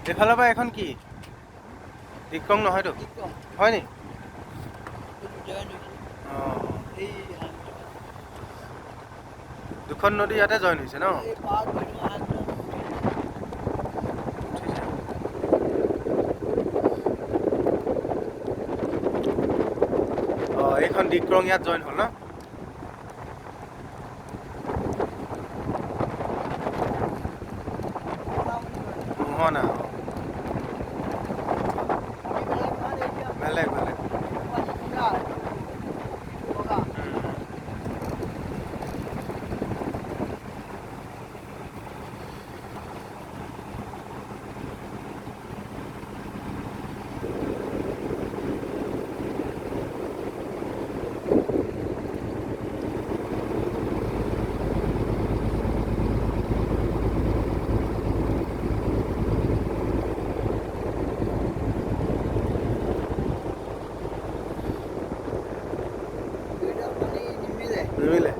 এইফালৰ পৰা এখন কি দিক্ৰং নহয়তো হয় নি অঁ দুখন নদী ইয়াতে জইন হৈছে ন অঁ এইখন দিক্ৰং ইয়াত জইন হ'ল ন মোহনা বেলেগ বেলেগ নিমিলে